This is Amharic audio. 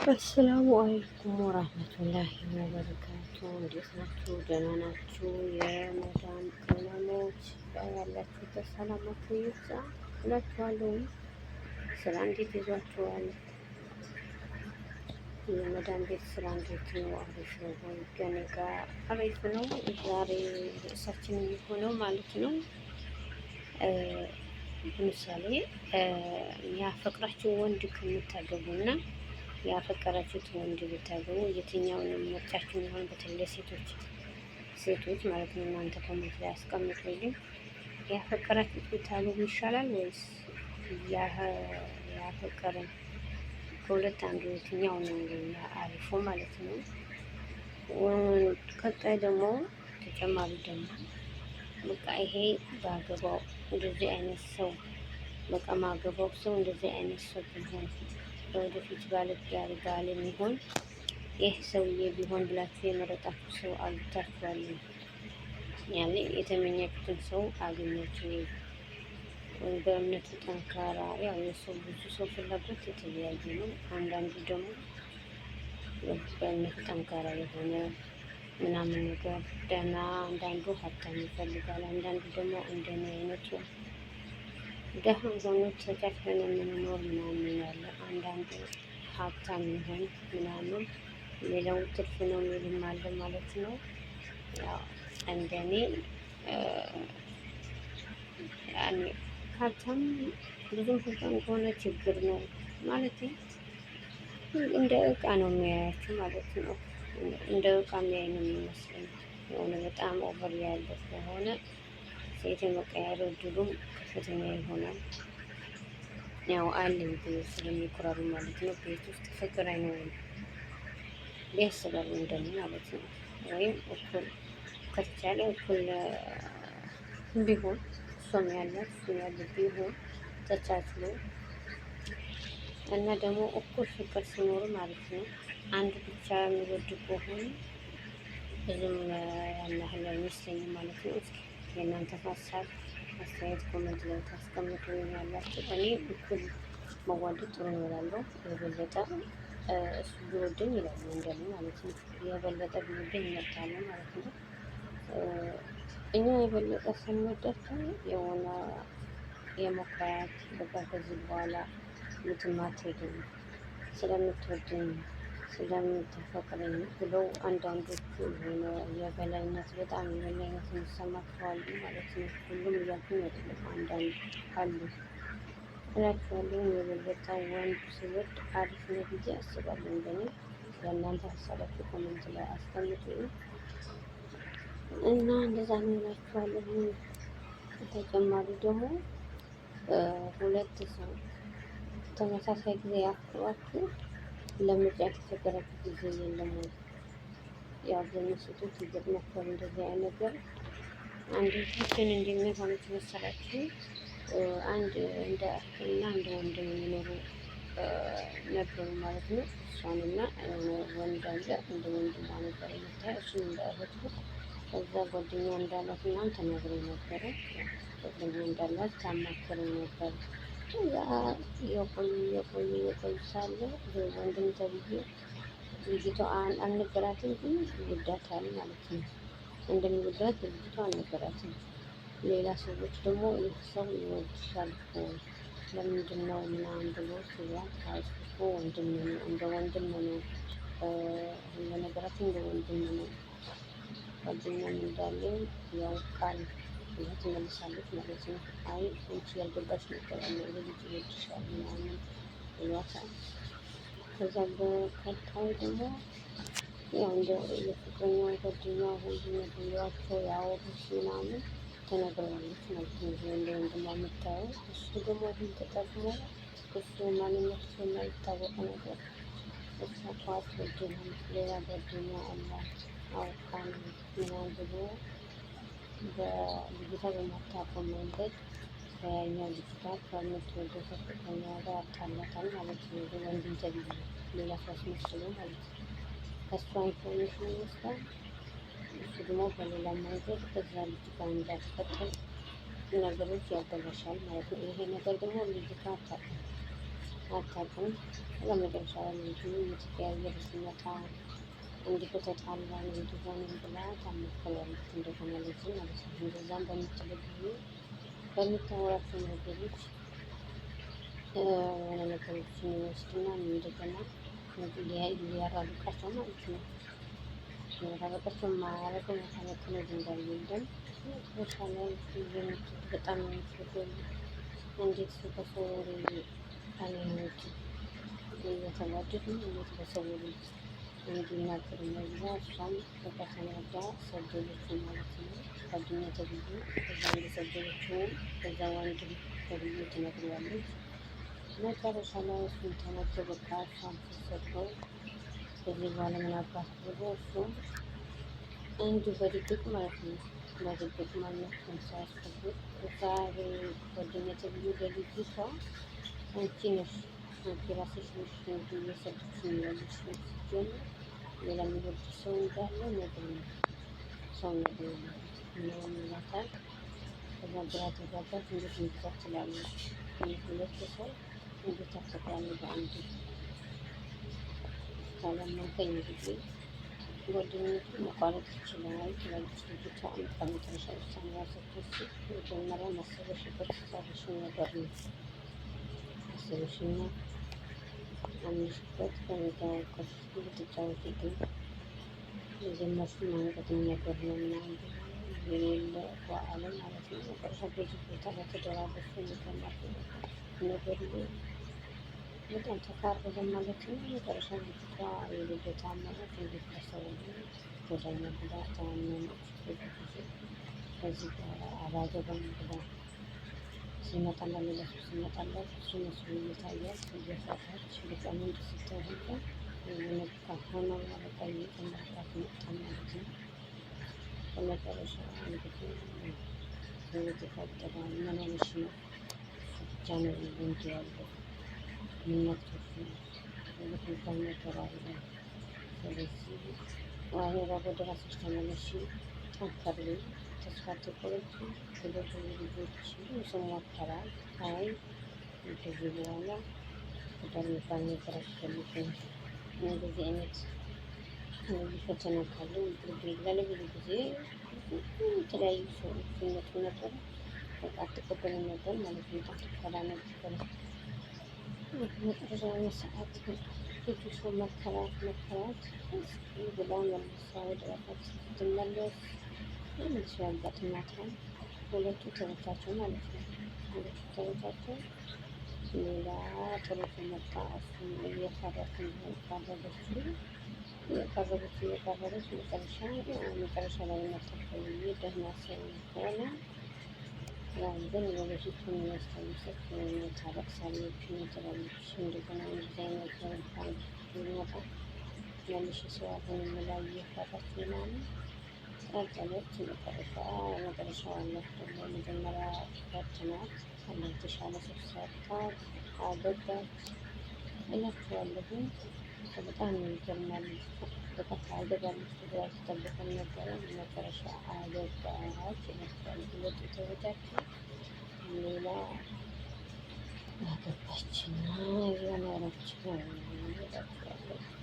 አሰላሙ አለይኩም ወራህመቱላሂ ወበረካቱ። እንዴት ናችሁ? ደህና ናችሁ? የመዳም ቅመሞች ያላችሁበት ሰላማችሁ ይብዛ እላችኋለሁ። ስራ እንዴት ይዟችኋል? የመዳም ቤት ስራ እንዴት ነው? አሪፍ ነው ወይ? ከእኔ ጋር አሪፍ ነው። ዛሬ ርዕሳችን የሚሆነው ማለት ነው ለምሳሌ ያፈቅራችሁ ወንድ ከምታገቡና ያፈቀራችሁት ወንድ ብታገቡ የትኛውንም ምርጫችሁ የሚሆን በተለይ ሴቶች ማለት ነው። እናንተ ኮሜንት ላይ አስቀምጡልኝ። ያፈቀራችሁት ብታገቡ ይሻላል ወይስ ያፈቀረን? ከሁለት አንዱ የትኛው ነው አሪፉ ማለት ነው? ቀጣይ ደግሞ ተጨማሪ ደግሞ በቃ ይሄ ባገባው እንደዚህ አይነት ሰው በቃ ማገባው ሰው እንደዚህ አይነት ሰው ቢሆን ወደፊት ባለትዳር ባል የሚሆን ይህ ሰውዬ ቢሆን ብላችሁ የመረጣችሁ ሰው አግኝታችኋል? ያኔ የተመኛችሁትን ሰው አገኛችሁ ወይ? በእምነቱ ጠንካራ፣ ያው የሰው ብዙ ሰው ፍላጎት የተለያየ ነው። አንዳንዱ ደግሞ በእምነቱ ጠንካራ የሆነ ምናምን ነገር ደህና፣ አንዳንዱ ሀብታም ይፈልጋል፣ አንዳንዱ ደግሞ እንደኔ አይነቱ ደሃ ሆኖ ተጨፍረን የምንኖር ምናምን ያለ፣ አንዳንዱ ሀብታም ይሆን ምናምን፣ ሌላው ትርፍ ነው የሚልም አለ ማለት ነው። ያው እንደኔ ያኔ ሀብታም ብዙም ሀብታም ከሆነ ችግር ነው ማለት እንደ እቃ ነው የሚያያቸው ማለት ነው። እንደ እቃ የሚያይ ነው የሚመስለኝ። የሆነ በጣም ኦቨር ያለ ስለሆነ ሴት የመቀየር እድሉም ከፍተኛ ይሆናል። ያው አለኝ ብሎ ስለሚኮራሩ ማለት ነው። ቤት ውስጥ ፍቅር አይኖርም ያስባሉ እንደኔ ማለት ነው። ወይም እኩል ከተቻለ እኩል ቢሆን እሷም ያላት እሱም ያለ ቢሆን ተቻችሎ እና ደግሞ እኩል ፍቅር ሲኖር ማለት ነው። አንዱ ብቻ የሚወድ ከሆነ ብዙም ያን ያህል አይመስለኝም ማለት ነው። እስኪ የእናንተ ሀሳብ አስተያየት ኮመንት ላይ ታስቀምጡ ያላችሁ። እኔ እኩል መዋደድ ጥሩ ነው እላለሁ። የበለጠ እሱ ቢወደኝ ይላሉ እንደኔ ማለት ነው። የበለጠ ቢወደኝ እመርጣለሁ ማለት ነው። እኛ የበለጠ ስንወዳቸው የሆነ የመኩራት በቃ ከዚህ በኋላ የትም አትሄድም ስለምትወደኝ ስለምታፈቅረኝ ብለው አንዳንዶቹ የሆነ የበላይነት በጣም የበላይነት የሚሰማቸዋል ማለት ነው። ሁሉም እያልኩኝ አይደለም፣ አንዳንድ አሉ እላችኋለሁ። የበለጠ ወንድ ሲወድ አሪፍ ነው ብዬ አስባለሁ እንደኔ። ለእናንተ ሀሳባችሁ ኮሜንት ላይ አስቀምጡ እና እንደዛ ነው እላችኋለሁ። ተጨማሪ ደግሞ ሁለት ሰው ተመሳሳይ ጊዜ ያፍሯችሁ ለምርጫ የተቸገራችሁ ጊዜ የለም ወይ? የአብዛኛው ሴቶች ይገጥማቸዋል እንደዚህ አይነት ነገር። አንድ ልጅን እንደሚሆኑት መሰላችሁ አንድ እንደ እህትና እንደ ወንድም የሚኖሩ ነበሩ ማለት ነው። እሷንና ወንድ አለ እንደ ወንድሟ ነበር የምታየው፣ እሱም እንደ እህቱ። ከዛ ጓደኛ እንዳላት ምናምን ተናግረው ነበረ። ጓደኛ እንዳላት ታማክረው ነበር። ከዛ የቆዩ ሳለ ወንድም ተብዬ ልጅቷ አልነገራትም፣ ግን ይወዳታል ማለት ነው። እንደሚወዳት ልጅቷ አልነገራትም። ሌላ ሰዎች ደግሞ ይህ ሰው ይወድሻል እኮ ለምንድን ነው ምናምን ብሎ ሲሏት፣ እኮ ወንድም ነው፣ እንደ ወንድም ነው፣ ሁሉ ነገራችን እንደ ወንድም ነው፣ ጓደኛም እንዳለ ያውቃል ብላ ትመልሳለች ማለት ነው። አይ አንቺ ያልገባሽ ነገር አለ፣ ልጅ ይወድሻል ምናምን ብሏታል። ከዛ በቀጣይ ደግሞ ያው እንደ የፍቅረኛ ጓደኛ ሁሉ ነግሯቸው ያወሩት ምናምን ተነግረዋለች ማለት ነው። እንደ ወንድሟ የምታየው እሱ ደግሞ ይህን ተጠቅሞ እሱ ማንነቱ የማይታወቅ ነገር እሷ ጠዋት ወድናል ሌላ ጓደኛ አላት አውቃን ምናምን ብሎ በልጅቷ በማታውቀው መንገድ ከያኛው ልጅቷ ከምትወደው ከፍቅረኛ ጋር አታላታል ማለት ነው። ወንድም ተብዬ ሌላ ሰው አስመስሎ ማለት ነው። ከእሷ ኢንፎርሜሽን ይወስዳል። እሱ ደግሞ በሌላ መንገድ እዛ ልጅ ጋር እንዳትፈጠር ነገሮች ያበላሻል ማለት ነው። ይሄ ነገር ደግሞ ልጅቷ አታውቅም። አታውቅም። ለመጨረሻ ምንድን የምትቀያየር ሲመጣ እንዲሁ ተጣላን እንዲሆንም ብላ ታማክረዋለች። እንደገና ልጅ ማለት ነው። እንደዛም በምትለው ጊዜ በምታወራቸው ነገሮች የሆነ ነገሮችን ይወስድና እንደገና ሊያራርቃቸው ማለት ነው። ሊያራርቃቸው ማያረገው መካከለ ድንጋይ የለም። መጨረሻ ላይ በጣም የምትወደው እንዴት ከሰው ወሬ አለመሄድ እየተዋደዱ እንዴት በሰው ወሬ እንዲናገር መግዛ እሷም በቃ ተናዳ ሰደበችው ማለት ነው። ጓደኛ ተብዬ ከዛ እንደሰደበችው ከዛ ወንድም ተብዬ ትነግረዋለች። መጨረሻ ላይ እሱን ተነግሮ በቃ እሷን ስትሰድበው ከዚህ በኋላ ምን አባት ብሎ እሱ እንዲሁ በድብቅ ማለት ነው። በድብቅ ማንነቱን ሳያስከብር እዛ ጓደኛ ተብዬ ለልጅቷ አንቺ ነሽ አንቺ ራስሽ ነሽ እንዲህ እየሰጠችኝ ያለሽ ስትጀምር ሌላ የሚወድ ሰው እንዳለ ነገር ነው። ሰው ነገር ነው ምናምን ይላታል። ከዛ ግራ ተጋባች። እንዴት እንደዛ ትላለች? ሁለት ሰው እንዴት ታፈቅራለህ በአንድ ካላመንከኝ ጊዜ ጓደኝነቱን መቋረጥ ይችላል ትላለች ልጅቷ። በመጨረሻ ውሳኔ ያሰብኩት መጀመሪያ ማሰበሽበት ሳልሽን ነገር ነው። አሰበሽና አምሽበት በሚታወቀው እየተጫወቱ ግን የጀመርሽው መንገድም ነገር ነው ምናምን የሌለ በዓለም ማለት ነው። መጨረሻ በዚህ ቦታ ላይ ተደራረሱ የሚገማት ነገር ነው። በጣም ተካረደ ማለት ነው። መጨረሻ ልጅቷ የልደታ ማለት እንዴት ተሰው ወዳኛ ብላ ተዋመነች። ብዙ ጊዜ ከዚህ በኋላ አላገባም ብላ ሲመጣላት ሌላ ሰው ሲመጣላት እሱ መስሎ እየታያት እየፈራች በጣም እንድ ስትሆን የነካ ሆነ ማለቃ እየጨመረባት መጣ ማለት ነው። በመጨረሻ እንግዲህ ህይወት ይፈጥራል። ምን ሆነሽ ነው? ብቻ ነው እንዲ ያለው ምነቶች ነው ሁለት ሚባል ነገር አለ። ስለዚህ አሁን ወደ ራስሽ ተመለሽ፣ ጠንከሪ፣ ተስፋ አትቁረጪ ብሎ ብዙ ልጆች ስም ሞከራል። አይ ከዚህ በኋላ ትዳር የሚባል ነገር አያስፈልግም እንደዚህ አይነት ፈተና ካለ ላይ ብዙ ጊዜ የተለያዩ ሰዎች ሲመጡ ነበር። በቃ አትቀበልም ነበር ማለት ነው። ታትፈራ ነበር። መጨረሻ ሰዓት ብዙ ሰው መከራት ብላ መልሳ ወደ ራሳቸው ስትመለስ መልሶ ያጋጥማታል። ሁለቱ ተመቻቸው ማለት ነው። ሁለቱ ተመቻቸው። ሌላ ጥሩ መጣ። እሱም እየፈራች እየቀረበች መጨረሻ ላይ መጣፈል ደህና ሰው ሆነ። ያው ግን ወደፊቱ የሚያስታውሰት ታለቅሳለች፣ ትላለች። እንደገና እንደዚህ አይነት ነገር ይመጣ ያለሽ ሰው አሁን ላይ እየፈራች ምናምን ቀጠለች። መጨረሻው አላት ደግሞ መጀመሪያ ፈትናት አለ የተሻለ ሰው ሰርታ አገባች እላችኋለሁ። በጣም ይገርማል። በቃ አገባለች ብላ አልተጠበቀም ነበረ። መጨረሻ አገባች ይመስላል። ሁለቱ ተወዳቸው ሌላ አገባችና የኖረች ነው።